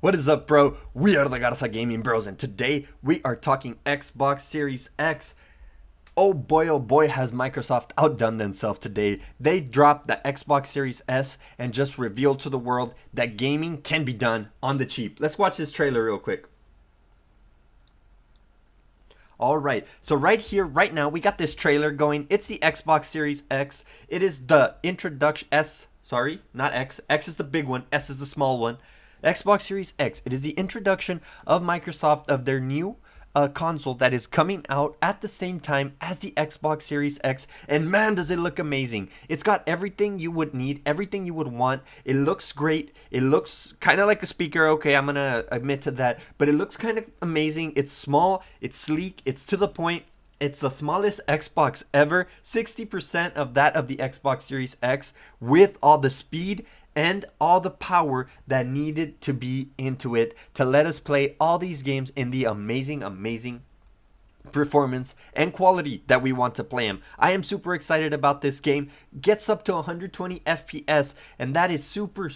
What is up, bro? We are the Garza Gaming Bros, and today we are talking Xbox Series X. Oh boy, has Microsoft outdone themselves today. They dropped the Xbox Series S and just revealed to the world that gaming can be done on the cheap. Let's watch this trailer real quick. All right, so right here, right now, we got this trailer going. It's the Xbox Series X. It is the introduction. Sorry, not X. X is the big one, S is the small one. Xbox Series X. It is the introduction of Microsoft of their new console that is coming out at the same time as the Xbox Series X. And man, does it look amazing! It's got everything you would need, everything you would want. It looks great. It looks kind of like a speaker. Okay, I'm gonna admit to that, but it looks kind of amazing. It's small. It's sleek. It's to the point. It's the smallest Xbox ever, 60% of that of the Xbox Series X, with all the speed and all the power that needed to be into it to let us play all these games in the amazing performance and quality that we want to play them. I am super excited about this game. Gets up to 120 FPS, and that is super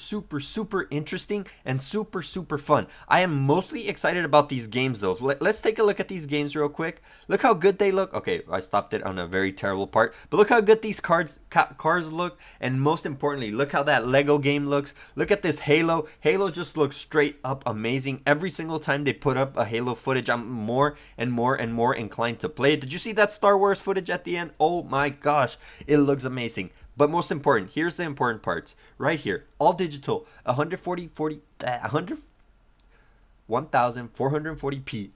interesting and super fun. I am mostly excited about these games though. Let's take a look at these games real quick. Look how good they look. Okay, I stopped it on a very terrible part, but look how good these cars look, and most importantly, look how that Lego game looks. Look at this Halo. Halo just looks straight up amazing. Every single time they put up a Halo footage, I'm more and more inclined to play it. Did you see that Star Wars footage at the end? Oh my gosh, it looks amazing. But most important, here's the important parts. Right here, all digital, 1440p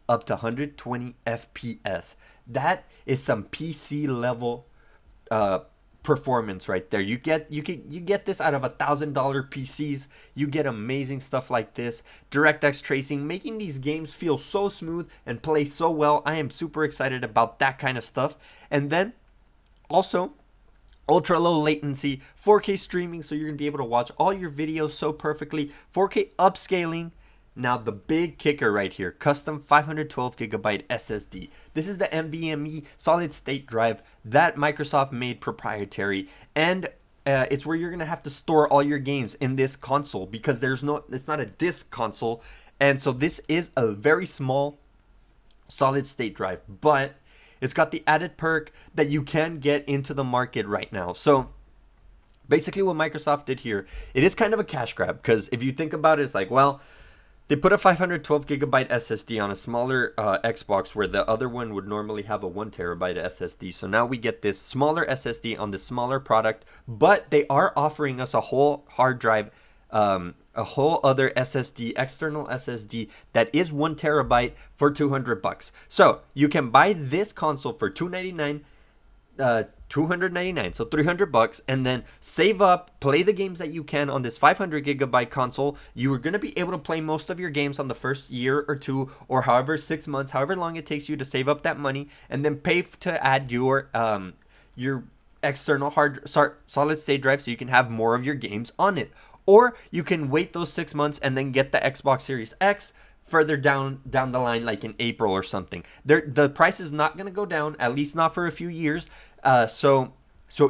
up to 120 FPS. That is some PC level performance right there. You get this out of $1,000 PCs. You get amazing stuff like this. DirectX tracing, making these games feel so smooth and play so well. I am super excited about that kind of stuff. And then also ultra low latency, 4K streaming, so you're gonna be able to watch all your videos so perfectly. 4K upscaling. Now the big kicker right here, custom 512 gigabyte SSD. This is the NVMe solid state drive that Microsoft made proprietary, and it's where you're gonna have to store all your games in this console because it's not a disc console, and so this is a very small solid state drive, but it's got the added perk that you can get into the market right now. So basically what Microsoft did here, it is kind of a cash grab, because if you think about it, it's like, well, they put a 512 gigabyte SSD on a smaller Xbox where the other one would normally have a 1 terabyte SSD. So now we get this smaller SSD on the smaller product, but they are offering us a whole hard drive, a whole other SSD, external SSD that is 1 terabyte for $200. So you can buy this console for $299, so $300, and then save up, play the games that you can on this 500 gigabyte console. You are going to be able to play most of your games on the first year or two, or however 6 months, however long it takes you to save up that money, and then pay to add your external solid state drive so you can have more of your games on it. Or you can wait those 6 months and then get the Xbox Series X further down the line, like in April or something. The price is not going to go down, at least not for a few years. So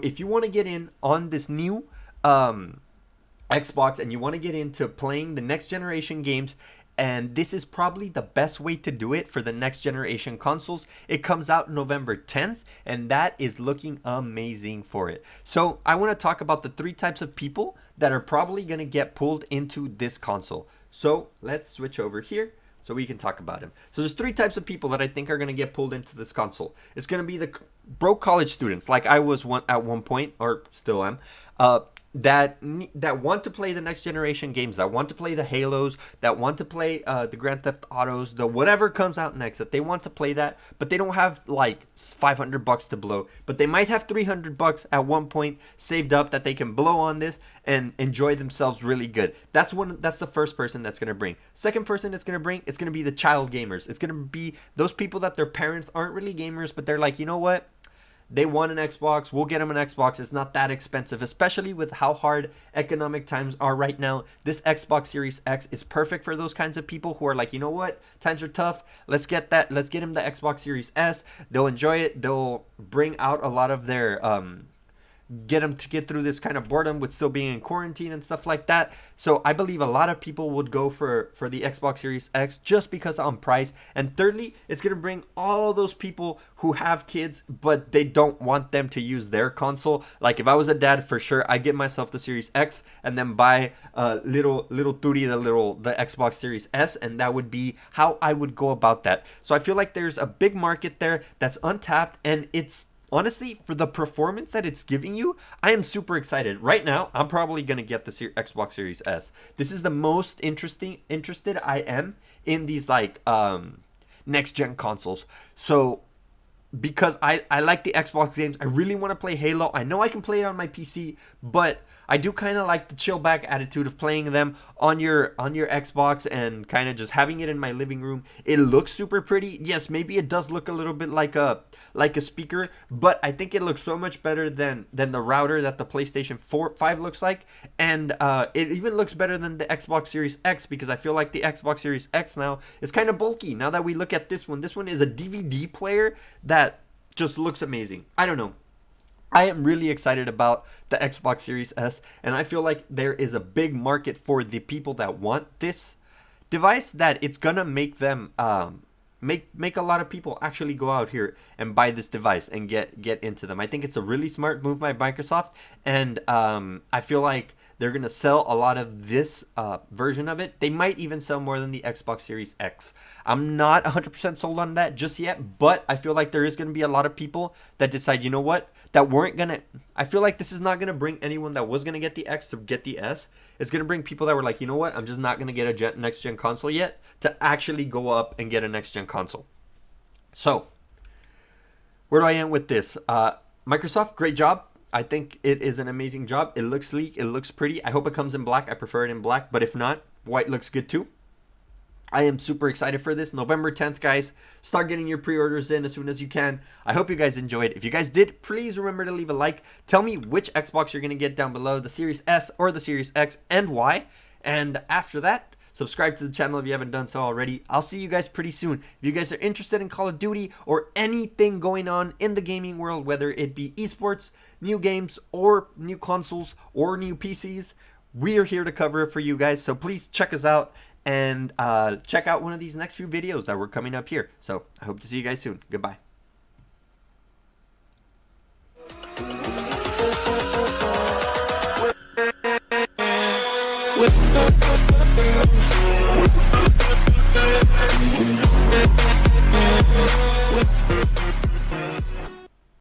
if you want to get in on this new Xbox and you want to get into playing the next generation games, and this is probably the best way to do it for the next generation consoles. It comes out November 10th, and that is looking amazing for it. So I want to talk about the 3 types of people that are probably going to get pulled into this console. So let's switch over here so we can talk about them. So there's 3 types of people that I think are going to get pulled into this console. It's going to be the broke college students, like I was at one point, or still am, that want to play the next generation games, that want to play the Halos, that want to play the Grand Theft Autos, the whatever comes out next, that they want to play that, but they don't have like $500 to blow, but they might have $300 at one point saved up that they can blow on this and enjoy themselves really good. That's the first person that's going to bring. Second person that's going to bring, it's going to be the child gamers. It's going to be those people that their parents aren't really gamers, but they're like, you know what? They want an Xbox. We'll get them an Xbox. It's not that expensive, especially with how hard economic times are right now. This Xbox Series X is perfect for those kinds of people who are like, you know what? Times are tough. Let's get them the Xbox Series S. They'll enjoy it. They'll bring out a lot of their get them to get through this kind of boredom with still being in quarantine and stuff like that. So I believe a lot of people would go for the Xbox Series X just because on price. And thirdly, it's going to bring all those people who have kids but they don't want them to use their console. Like if I was a dad, for sure I'd get myself the Series X and then buy little Turi the Xbox Series S, and that would be how I would go about that. So I feel like there's a big market there that's untapped, and it's honestly, for the performance that it's giving you, I am super excited. Right now, I'm probably going to get the Xbox Series S. This is the most interested I am in these like next gen consoles. So because I like the Xbox games, I really want to play Halo. I know I can play it on my PC, but I do kind of like the chill back attitude of playing them on your Xbox and kind of just having it in my living room. It looks super pretty. Yes, maybe it does look a little bit like a speaker, but I think it looks so much better than the router that the PlayStation 5 looks like, and it even looks better than the Xbox Series X, because I feel like the Xbox Series X now is kind of bulky. Now that we look at this one is a DVD player that just looks amazing. I don't know. I am really excited about the Xbox Series S, and I feel like there is a big market for the people that want this device, that it's gonna make them make a lot of people actually go out here and buy this device and get into them. I think it's a really smart move by Microsoft, and I feel like they're gonna sell a lot of this version of it. They might even sell more than the Xbox Series X. I'm not 100% sold on that just yet, but I feel like there is gonna be a lot of people that decide, you know what, that weren't gonna. I feel like this is not gonna bring anyone that was gonna get the X to get the S. It's gonna bring people that were like, you know what, I'm just not gonna get a next gen console yet, to actually go up and get a next gen console. So, where do I end with this? Microsoft, great job. I think it is an amazing job. It looks sleek. It looks pretty. I hope it comes in black. I prefer it in black, but if not, white looks good too. I am super excited for this. November 10th, guys. Start getting your pre-orders in as soon as you can. I hope you guys enjoyed. If you guys did, please remember to leave a like. Tell me which Xbox you're going to get down below, the Series S or the Series X, and why. And after that, subscribe to the channel if you haven't done so already. I'll see you guys pretty soon. If you guys are interested in Call of Duty or anything going on in the gaming world, whether it be esports, new games, or new consoles, or new PCs, we are here to cover it for you guys. So please check us out and check out one of these next few videos that were coming up here. So I hope to see you guys soon. Goodbye.